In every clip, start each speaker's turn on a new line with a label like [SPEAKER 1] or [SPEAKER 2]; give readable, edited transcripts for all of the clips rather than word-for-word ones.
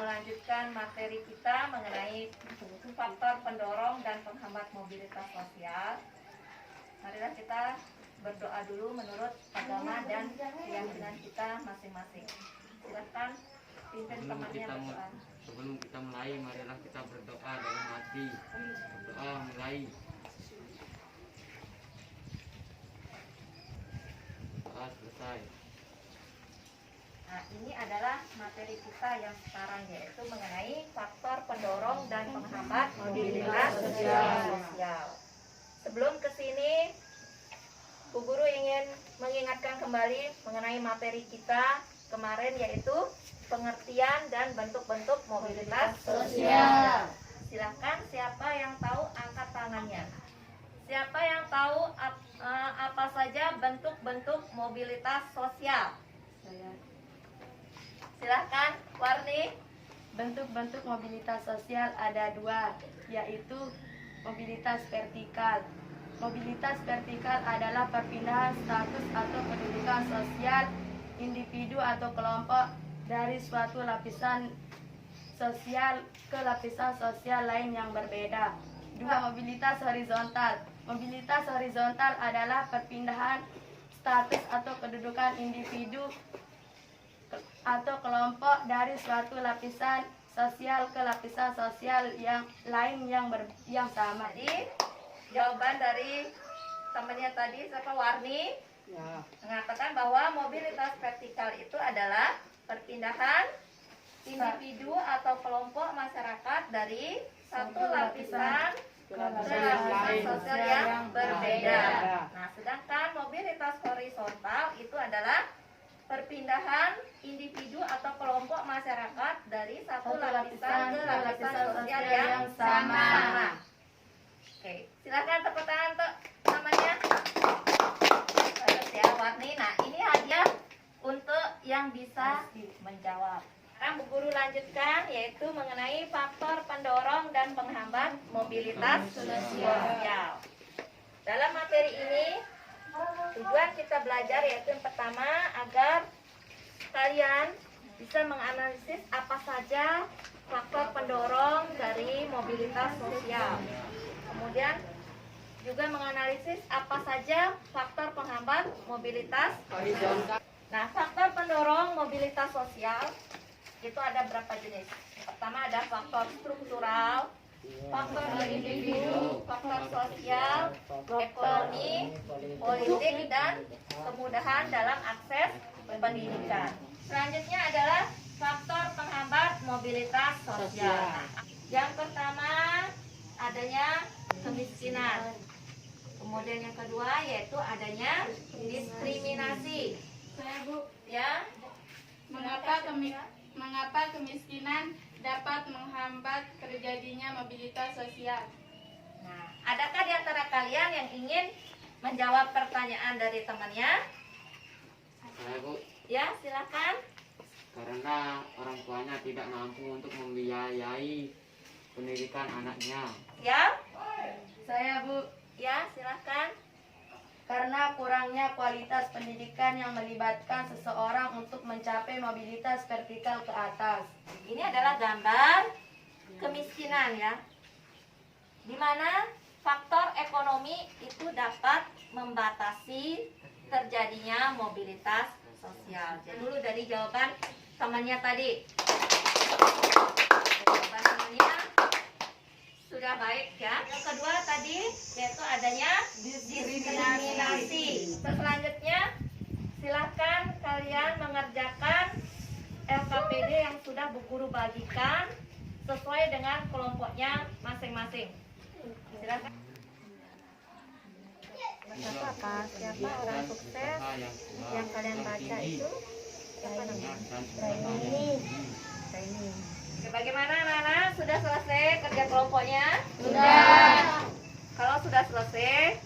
[SPEAKER 1] melanjutkan materi kita mengenai faktor pendorong dan penghambat mobilitas sosial. Marilah kita berdoa dulu menurut agama dan keyakinan kita masing-masing. Silakan pimpin temannya berdoa.
[SPEAKER 2] Sebelum kita mulai, marilah kita berdoa dalam hati. Berdoa mulai. Doa selesai.
[SPEAKER 1] Nah, ini adalah materi kita yang sekarang, yaitu mengenai faktor pendorong dan penghambat mobilitas sosial. Sebelum ke sini, Bu Guru ingin mengingatkan kembali mengenai materi kita kemarin, yaitu pengertian dan bentuk-bentuk mobilitas sosial. Silakan, siapa yang tahu angkat tangannya. Siapa yang tahu apa saja bentuk-bentuk mobilitas sosial? Silahkan, Warni.
[SPEAKER 3] Bentuk-bentuk mobilitas sosial ada dua, yaitu mobilitas vertikal. Mobilitas vertikal adalah perpindahan status atau kedudukan sosial individu atau kelompok dari suatu lapisan sosial ke lapisan sosial lain yang berbeda. Dua, mobilitas horizontal. Mobilitas horizontal adalah perpindahan status atau kedudukan individu atau kelompok dari suatu lapisan sosial ke lapisan sosial yang lain yang sama.
[SPEAKER 1] Jadi jawaban dari temannya tadi, siapa, Warni, mengatakan bahwa mobilitas vertikal itu adalah perpindahan individu atau kelompok masyarakat dari satu lapisan ke lapisan sosial yang berbeda. Nah, sedangkan mobilitas horizontal itu adalah perpindahan individu atau kelompok masyarakat dari satu lapisan ke lapisan sosial yang sama. Oke, silakan tepuk tangan untuk namanya. Bagus ya, Warni. Nah, ini hadiah untuk yang bisa menjawab. Sekarang Bu Guru lanjutkan, yaitu mengenai faktor pendorong dan penghambat mobilitas sosial. Dalam materi ini, tujuan kita belajar yaitu yang pertama, agar kalian bisa menganalisis apa saja faktor pendorong dari mobilitas sosial. Kemudian juga menganalisis apa saja faktor penghambat mobilitas horizontal. Nah, faktor pendorong mobilitas sosial itu ada berapa jenis? Pertama ada faktor struktural, faktor individu, faktor sosial, ekonomi, politik, dan kemudahan dalam akses pendidikan. Selanjutnya adalah faktor penghambat mobilitas sosial. Yang pertama adanya kemiskinan. Kemudian yang kedua yaitu adanya diskriminasi.
[SPEAKER 4] Saya Bu,
[SPEAKER 1] Ya,
[SPEAKER 4] mengapa kemiskinan dapat menghambat terjadinya mobilitas sosial?
[SPEAKER 1] nah, adakah di antara kalian yang ingin menjawab pertanyaan dari temannya?
[SPEAKER 2] Saya, Bu,
[SPEAKER 1] Ya, silakan.
[SPEAKER 2] karena orang tuanya tidak mampu untuk membiayai pendidikan anaknya.
[SPEAKER 1] Ya,
[SPEAKER 3] Saya, Bu,
[SPEAKER 1] ya, silakan.
[SPEAKER 3] karena kurangnya kualitas pendidikan yang melibatkan seseorang untuk mencapai mobilitas vertikal ke atas.
[SPEAKER 1] Ini adalah gambar kemiskinan ya, di mana faktor ekonomi itu dapat membatasi terjadinya mobilitas sosial. Jadi dulu dari jawaban temannya tadi. Jawaban temannya sudah baik ya. Yang kedua tadi yaitu adanya diskriminasi. Selanjutnya silakan kalian mengerjakan LKPD yang sudah Bu Guru bagikan sesuai dengan kelompoknya masing-masing. Silakan. Siapa orang sukses yang kalian baca itu? Siapa namanya? Ini. Oke, bagaimana anak-anak? Sudah selesai kerja kelompoknya?
[SPEAKER 3] Sudah.
[SPEAKER 1] Kalau sudah selesai,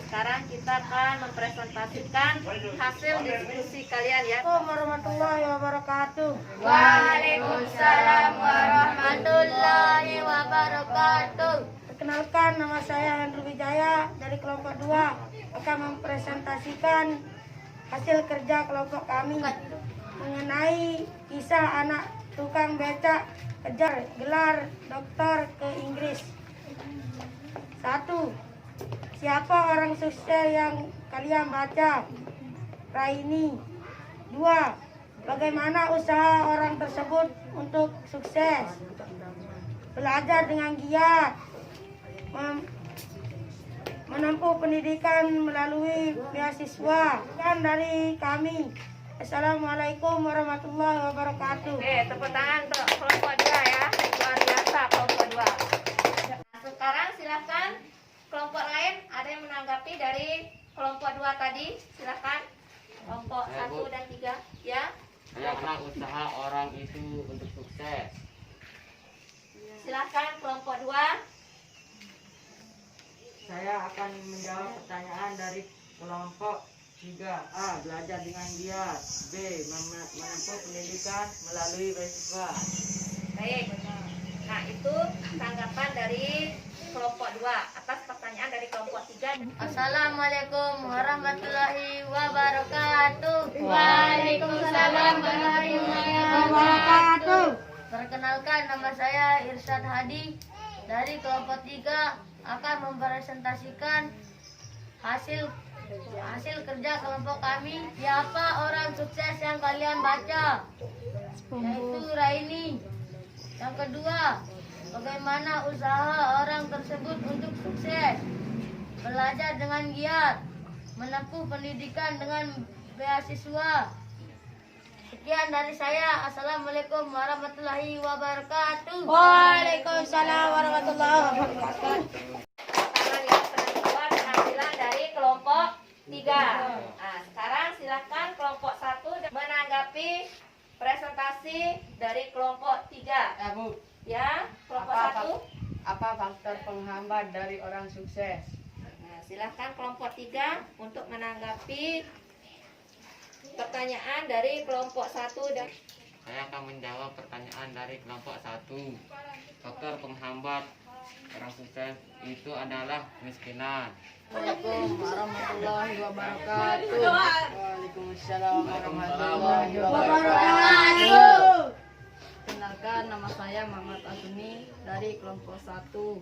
[SPEAKER 1] sekarang kita akan mempresentasikan hasil diskusi kalian ya.
[SPEAKER 3] Assalamualaikum warahmatullahi wabarakatuh.
[SPEAKER 1] Waalaikumsalam warahmatullahi
[SPEAKER 3] wabarakatuh. Perkenalkan, nama saya Hendro Wijaya dari kelompok 2 akan mempresentasikan hasil kerja kelompok kami mengenai kisah anak
[SPEAKER 5] tukang becak kejar gelar doktor ke Inggris. 1. Siapa orang sukses yang kalian baca? Raini. 2. Bagaimana usaha orang tersebut untuk sukses? Belajar dengan giat, menempuh pendidikan melalui beasiswa. Kan dari kami. Assalamualaikum warahmatullahi wabarakatuh.
[SPEAKER 1] Oke, tepuk tangan untuk kelompok 2 ya. Luar biasa kelompok 2. Nah, sekarang silakan kelompok lain ada yang menanggapi dari kelompok 2 tadi. Silakan. Kelompok 1 dan 3 ya.
[SPEAKER 2] Bagaimana usaha orang itu untuk sukses?
[SPEAKER 1] Silakan kelompok 2.
[SPEAKER 6] Saya akan menjawab pertanyaan dari kelompok 3A, belajar dengan giat. B, menempuh pendidikan melalui beasiswa.
[SPEAKER 1] Baik. Nah, itu tanggapan dari kelompok 2 atas pertanyaan dari kelompok 3.
[SPEAKER 3] Assalamualaikum warahmatullahi wabarakatuh.
[SPEAKER 4] Waalaikumsalam warahmatullahi
[SPEAKER 5] Wabarakatuh.
[SPEAKER 3] Perkenalkan, nama saya Irsyad Hadi dari kelompok 3 akan mempresentasikan hasil kerja kelompok kami. Siapa orang sukses yang kalian baca? Yaitu Raini. Yang kedua, bagaimana usaha orang tersebut untuk sukses? Belajar dengan giat, menempuh pendidikan dengan beasiswa. Sekian dari saya. Assalamualaikum warahmatullahi wabarakatuh.
[SPEAKER 5] Waalaikumsalam warahmatullahi wabarakatuh.
[SPEAKER 1] Tangan yang penentuan penampilan dari kelompok 3. Nah, sekarang silakan kelompok 1 menanggapi presentasi dari kelompok 3.
[SPEAKER 6] Ya, Bu.
[SPEAKER 1] Ya, kelompok 1.
[SPEAKER 6] Apa faktor penghambat dari orang sukses?
[SPEAKER 1] Nah, silakan kelompok 3 untuk menanggapi pertanyaan dari kelompok 1 dan
[SPEAKER 2] Saya akan menjawab pertanyaan dari kelompok 1. Faktor penghambat orang sukses itu adalah kemiskinan.
[SPEAKER 6] Assalamualaikum warahmatullahi wabarakatuh. Waalaikumsalam warahmatullahi wabarakatuh. Kenalkan, nama saya Muhammad Asuni dari kelompok 1.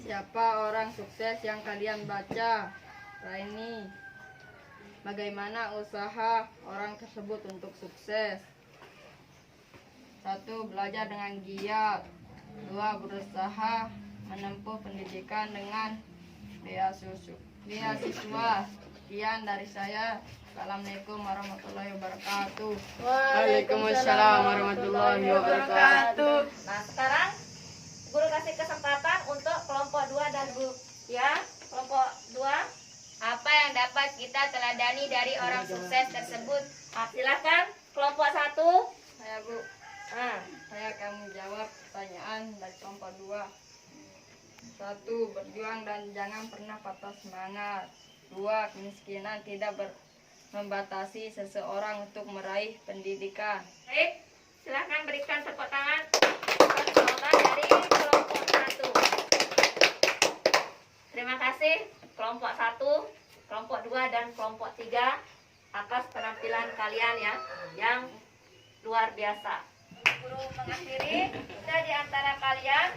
[SPEAKER 6] Siapa orang sukses yang kalian baca? Raini. Bagaimana usaha orang tersebut untuk sukses? 1. Belajar dengan giat. 2. Berusaha menempuh pendidikan dengan beasiswa. Sekian dari saya. Assalamualaikum warahmatullahi wabarakatuh. Waalaikumsalam warahmatullahi wabarakatuh.
[SPEAKER 1] Nah, sekarang guru kasih kesempatan untuk kelompok 2 dan guru ya, kelompok 2.
[SPEAKER 4] Apa yang dapat kita teladani dari orang sukses tersebut?
[SPEAKER 1] Nah, silakan kelompok 1.
[SPEAKER 6] Saya, Bu.
[SPEAKER 1] Nah,
[SPEAKER 6] Saya akan menjawab pertanyaan dari kelompok 2. 1. Berjuang dan jangan pernah patah semangat. 2. Kemiskinan tidak membatasi seseorang untuk meraih pendidikan.
[SPEAKER 1] baik, silakan berikan tepuk tangan atas jawaban dari kelompok 1. Terima kasih kelompok 1, kelompok 2 dan kelompok 3 atas penampilan kalian ya yang luar biasa. Guru mengakhiri, ada di antara kalian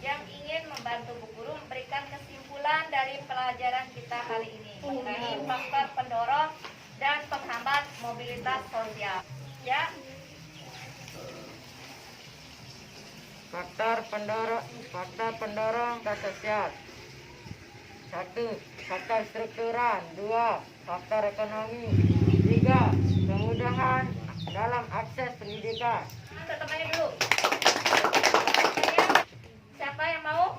[SPEAKER 1] yang ingin membantu Bu Guru memberikan kesimpulan dari pelajaran kita hari ini mengenai faktor pendorong dan penghambat mobilitas sosial. Ya,
[SPEAKER 6] Faktor pendorong sosial. 1. Faktor struktural. 2. Faktor ekonomi. 3. Kemudahan dalam akses pendidikan.
[SPEAKER 1] teman-temannya dulu. Siapa yang mau?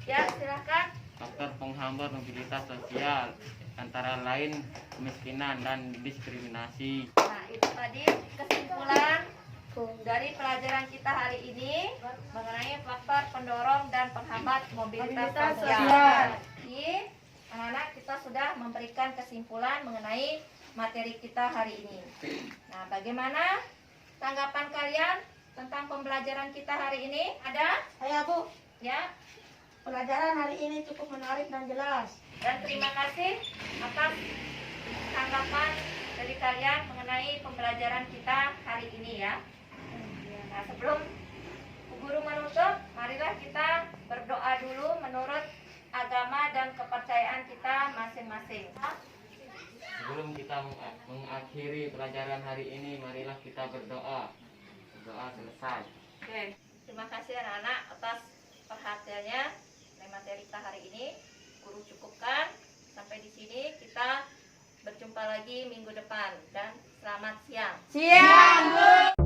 [SPEAKER 1] Ya, silakan.
[SPEAKER 2] Faktor penghambat mobilitas sosial antara lain kemiskinan dan diskriminasi.
[SPEAKER 1] Nah, itu tadi kesimpulan dari pelajaran kita hari ini mengenai faktor pendorong dan penghambat mobilitas sosial. Jadi, anak-anak kita sudah memberikan kesimpulan mengenai materi kita hari ini. Nah, bagaimana tanggapan kalian tentang pembelajaran kita hari ini? Ada?
[SPEAKER 5] Saya, Bu.
[SPEAKER 1] Ya.
[SPEAKER 5] Pelajaran hari ini cukup menarik dan jelas.
[SPEAKER 1] Dan terima kasih atas tanggapan dari kalian mengenai pembelajaran kita hari ini ya. Nah, sebelum Bu Guru menutup, marilah kita berdoa dulu menurut agama dan kepercayaan kita masing-masing.
[SPEAKER 2] Sebelum kita mengakhiri pelajaran hari ini, marilah kita berdoa. Berdoa selesai.
[SPEAKER 1] Oke, terima kasih anak-anak atas perhatiannya dari materi kita hari ini. Guru cukupkan sampai di sini. Kita berjumpa lagi minggu depan dan selamat siang.
[SPEAKER 5] Siang, Bu.